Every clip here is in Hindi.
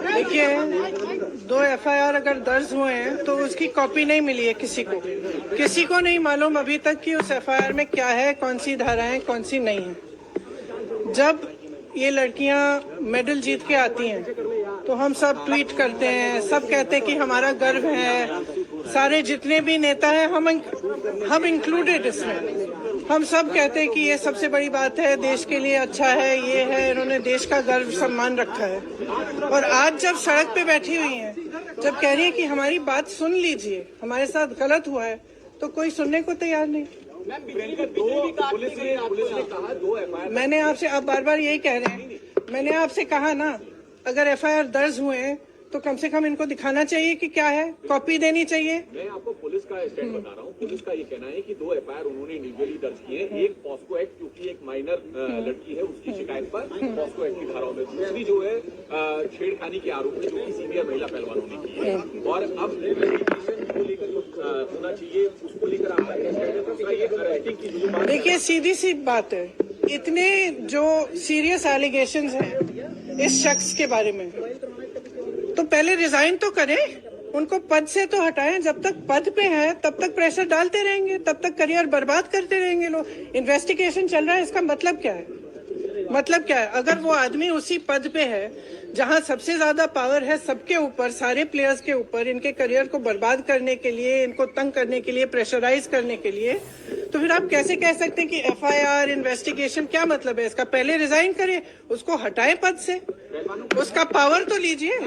देखिए, 2 एफआईआर अगर दर्ज हुए हैं तो उसकी कॉपी नहीं मिली है किसी को नहीं मालूम अभी तक कि उस एफआईआर में क्या है, कौन सी धाराएं, कौन सी नहीं है। जब ये लड़कियां मेडल जीत के आती हैं तो हम सब ट्वीट करते हैं, सब कहते हैं कि हमारा गर्व है। सारे जितने भी नेता हैं, हम इंक्लूडेड इसमें, हम सब कहते हैं कि ये सबसे बड़ी बात है, देश के लिए अच्छा है, ये है, इन्होंने देश का गर्व सम्मान रखा है। और आज जब सड़क पे बैठी हुई हैं, जब कह रही है कि हमारी बात सुन लीजिए, हमारे साथ गलत हुआ है, तो कोई सुनने को तैयार नहीं। मैंने आपसे, आप बार बार यही कह रहे हैं, मैंने आपसे कहा ना, अगर एफआईआर दर्ज हुए हैं तो कम से कम इनको दिखाना चाहिए कि क्या है, कॉपी देनी चाहिए। मैं आपको पुलिस का स्टैंड बता रहा हूँ। पुलिस का ये कहना है कि 2 एफआईआर उन्होंने इंडिविजुअली दर्ज किए, एक पॉस्को एक्ट, क्योंकि एक माइनर लड़की है उसकी शिकायत पर पॉस्को एक्ट की धाराओं में, दूसरी जो है छेड़खानी के आरोप में जो कि सीनियर महिला पहलवानों ने की है। और अब को लेकर जो होना चाहिए उसको लेकर आप देखिए, सीधी सी बात है, इतने जो सीरियस एलिगेशंस हैं इस शख्स के बारे में, तो पहले रिजाइन तो करें, उनको पद से तो हटाएं। जब तक पद पे है तब तक प्रेशर डालते रहेंगे, तब तक करियर बर्बाद करते रहेंगे लोग। इन्वेस्टिगेशन चल रहा है, इसका मतलब क्या है? मतलब क्या है? अगर वो आदमी उसी पद पे है जहां सबसे ज्यादा पावर है सबके ऊपर, सारे प्लेयर्स के ऊपर, इनके करियर को बर्बाद करने के लिए, इनको तंग करने के लिए, प्रेशराइज करने के लिए, तो फिर आप कैसे कह सकते हैं कि एफआईआर, इन्वेस्टिगेशन, क्या मतलब है इसका? पहले रिजाइन करें, उसको हटाएं पद से, उसका पावर तो लीजिए।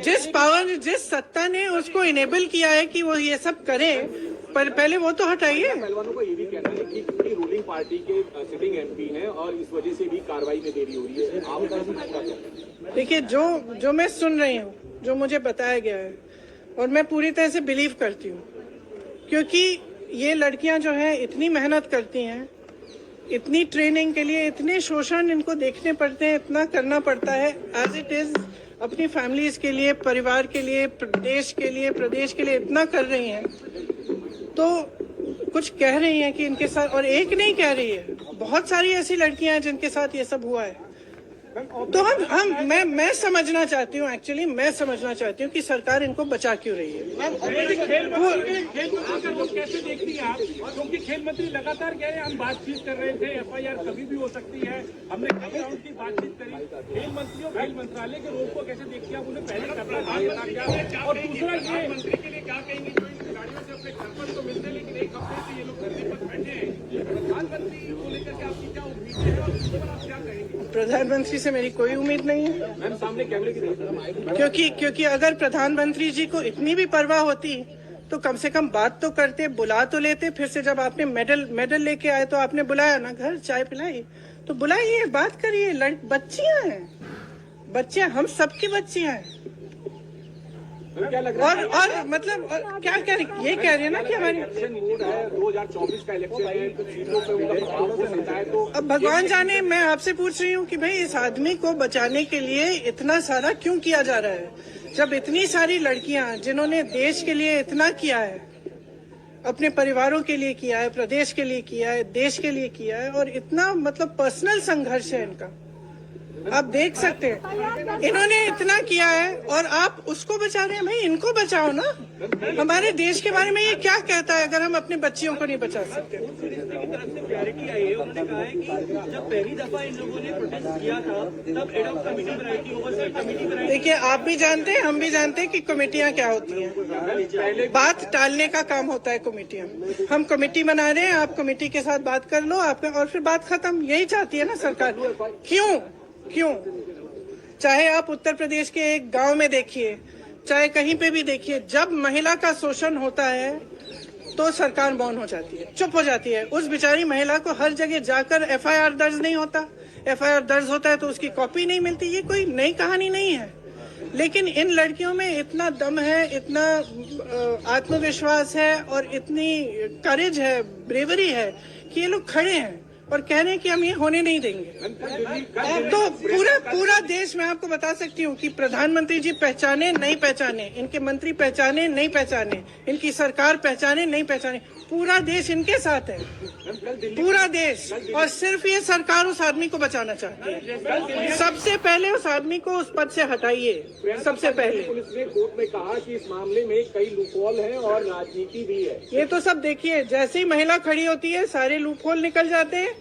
जिस पावर, जिस सत्ता ने उसको इनेबल किया है कि वो ये सब करें, पर पहले वो तो हटाइए। पहलवानों का ये भी कहना है कि रूलिंग पार्टी के सिटिंग एमपी हैं और इस वजह से भी कार्रवाई में देरी हो रही है। आप देखिए, जो मैं सुन रही हूँ, जो मुझे बताया गया है, और मैं पूरी तरह से बिलीव करती हूँ, क्योंकि ये लड़कियां जो हैं इतनी मेहनत करती हैं, इतनी ट्रेनिंग के लिए, इतने शोषण इनको देखने पड़ते हैं, इतना करना पड़ता है एज इट इज, अपनी फैमिलीज के लिए, परिवार के लिए, देश के लिए, प्रदेश के लिए इतना कर रही हैं, तो कुछ कह रही हैं कि इनके साथ, और एक नहीं कह रही है, बहुत सारी ऐसी लड़कियां हैं जिनके साथ ये सब हुआ है। तो मैं समझना चाहती हूँ, एक्चुअली मैं समझना चाहती हूँ कि सरकार इनको बचा क्यों रही है। खेल मंत्री कैसे देखती हैं आप? क्योंकि खेल मंत्री लगातार कह रहे हैं हम बातचीत कर रहे थे, एफआईआर कभी भी हो सकती है, हमने कई राउंड की बातचीत करी। खेल मंत्री और खेल मंत्रालय के रोल को कैसे देखती हैं आप? उन्हें पहले करना चाहिए था। और दूसरा, ये मंत्री के लिए क्या कहेंगे जो इन खिलाड़ियों से अपने घर पर तो मिलते, लेकिन एक हफ्ते से ये लोग धरने पर बैठे हैं, प्रधानमंत्री को लेकर के आपकी क्या उम्मीद है और उस पर आप क्या कहेंगे? प्रधानमंत्री से मेरी कोई उम्मीद नहीं है। मैम सामने कैमरे की क्योंकि अगर प्रधानमंत्री जी को इतनी भी परवाह होती तो कम से कम बात तो करते, बुला तो लेते। फिर से जब आपने मेडल लेके आए तो आपने बुलाया ना, घर चाय पिलाई, तो बुलाइए, बात करिए। बच्चियां हैं, बच्चियां, हम सबकी बच्चियां हैं। और मतलब क्या कह रही, ये कह रही है ना कि हमारी मूड है, 2024 का इलेक्शन है, कुछ चीजों पे उनका प्रभाव हो सकता है। तो अब भगवान जाने, मैं आपसे पूछ रही हूँ कि भाई इस आदमी को बचाने के लिए इतना सारा क्यों किया जा रहा है, जब इतनी सारी लड़कियां जिन्होंने देश के लिए इतना किया है, अपने परिवारों के लिए किया है, प्रदेश के लिए किया है, देश के लिए किया है, और इतना मतलब पर्सनल संघर्ष है इनका, आप देख सकते हैं। इन्होंने इतना किया है और आप उसको बचा रहे हैं। भाई इनको बचाओ ना। हमारे देश के बारे में ये क्या कहता है अगर हम अपने बच्चियों को नहीं बचा सकते? क्लैरिटी आई है, उन्होंने कहा है कि जब पहली दफा इन लोगों ने प्रोटेस्ट किया था तब एडॉक कमेटी बनाई थी, ओवरसाइट कमेटी बनाई। देखिए, आप भी जानते हैं, हम भी जानते हैं कि कमेटियां क्या होती हैं। बात टालने का काम होता है कमेटियां। हम कमेटी बना रहे हैं, आप कमेटी के साथ बात कर लो आपका, और फिर बात खत्म। यही चाहती है ना सरकार। क्यों? चाहे आप उत्तर प्रदेश के एक गांव में देखिए, चाहे कहीं पे भी देखिए, जब महिला का शोषण होता है तो सरकार मौन हो जाती है, चुप हो जाती है। उस बेचारी महिला को हर जगह जाकर एफआईआर दर्ज नहीं होता, एफआईआर दर्ज होता है तो उसकी कॉपी नहीं मिलती। ये कोई नई कहानी नहीं है, लेकिन इन लड़कियों में इतना दम है, इतना आत्मविश्वास है और इतनी करेज है, ब्रेवरी है कि ये लोग खड़े हैं। और कह रहे हैं कि हम ये होने नहीं देंगे। तो पूरा देश, मैं आपको बता सकती हूँ कि प्रधानमंत्री जी पहचाने नहीं पहचाने, इनके मंत्री पहचाने नहीं पहचाने, इनकी सरकार पहचाने नहीं पहचाने, पूरा देश इनके साथ है, पूरा देश। और सिर्फ ये सरकार उस आदमी को बचाना चाहती है। सबसे पहले उस आदमी को उस पद से हटाइए, सबसे पहले। पुलिस ने कोर्ट में कहा कि इस मामले में कई लूपहोल हैं और राजनीति भी है। ये तो सब देखिए, जैसे ही महिला खड़ी होती है सारे लूपहोल निकल जाते हैं,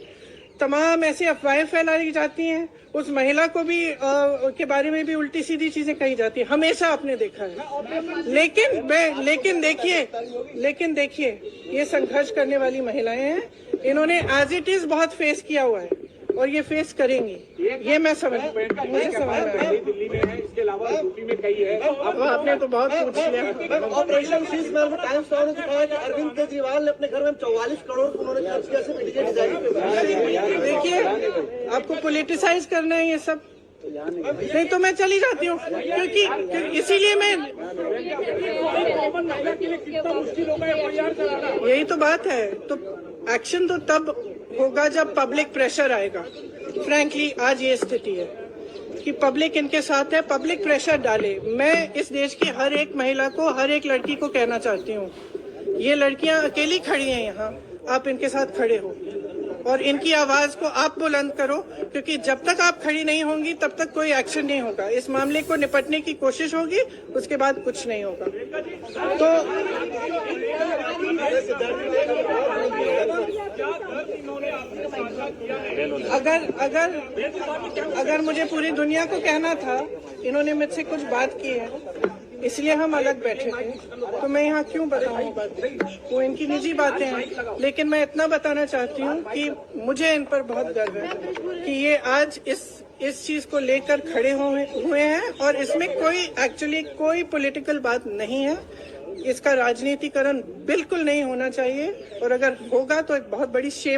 तमाम ऐसी अफवाहें फैलाई जाती हैं, उस महिला को भी के बारे में भी उल्टी सीधी चीजें कही जाती है, हमेशा आपने देखा है। लेकिन देखिए ये संघर्ष करने वाली महिलाएं हैं, इन्होंने एज इट इज बहुत फेस किया हुआ है और ये फेस करेंगी, ये मैं समझ दिल्ली में है, इसके अलावा यूपी में कई है। आपने तो बहुत पूछ लिया। ऑपरेशन शीश में टाइम्स ने कहा कि अरविंद केजरीवाल ने अपने घर में 44 करोड़ उन्होंने खर्च किया सिर्फ इंटेलिजेंस जारी। देखिए, आपको पॉलिटिसाइज करना है ये सब, नहीं तो मैं चली जाती हूँ, क्योंकि इसीलिए मैं, यही तो बात है। तो एक्शन तो तब होगा जब पब्लिक प्रेशर आएगा। फ्रैंकली आज ये स्थिति है कि पब्लिक इनके साथ है, पब्लिक प्रेशर डाले। मैं इस देश की हर एक महिला को, हर एक लड़की को कहना चाहती हूँ, ये लड़कियां अकेली खड़ी हैं यहाँ, आप इनके साथ खड़े हो और इनकी आवाज को आप बुलंद करो, क्योंकि जब तक आप खड़ी नहीं होंगी तब तक कोई एक्शन नहीं होगा। इस मामले को निपटने की कोशिश होगी, उसके बाद कुछ नहीं होगा। तो अगर मुझे पूरी दुनिया को कहना था, इन्होंने मुझसे कुछ बात की है इसलिए हम अलग बैठे थे, तो मैं यहाँ क्यों बताऊँ बात, वो इनकी निजी बातें हैं। लेकिन मैं इतना बताना चाहती हूँ कि मुझे इन पर बहुत गर्व है कि ये आज इस चीज को लेकर खड़े हुए हैं और इसमें कोई पॉलिटिकल बात नहीं है। इसका राजनीतिकरण बिल्कुल नहीं होना चाहिए और अगर होगा तो एक बहुत बड़ी शेम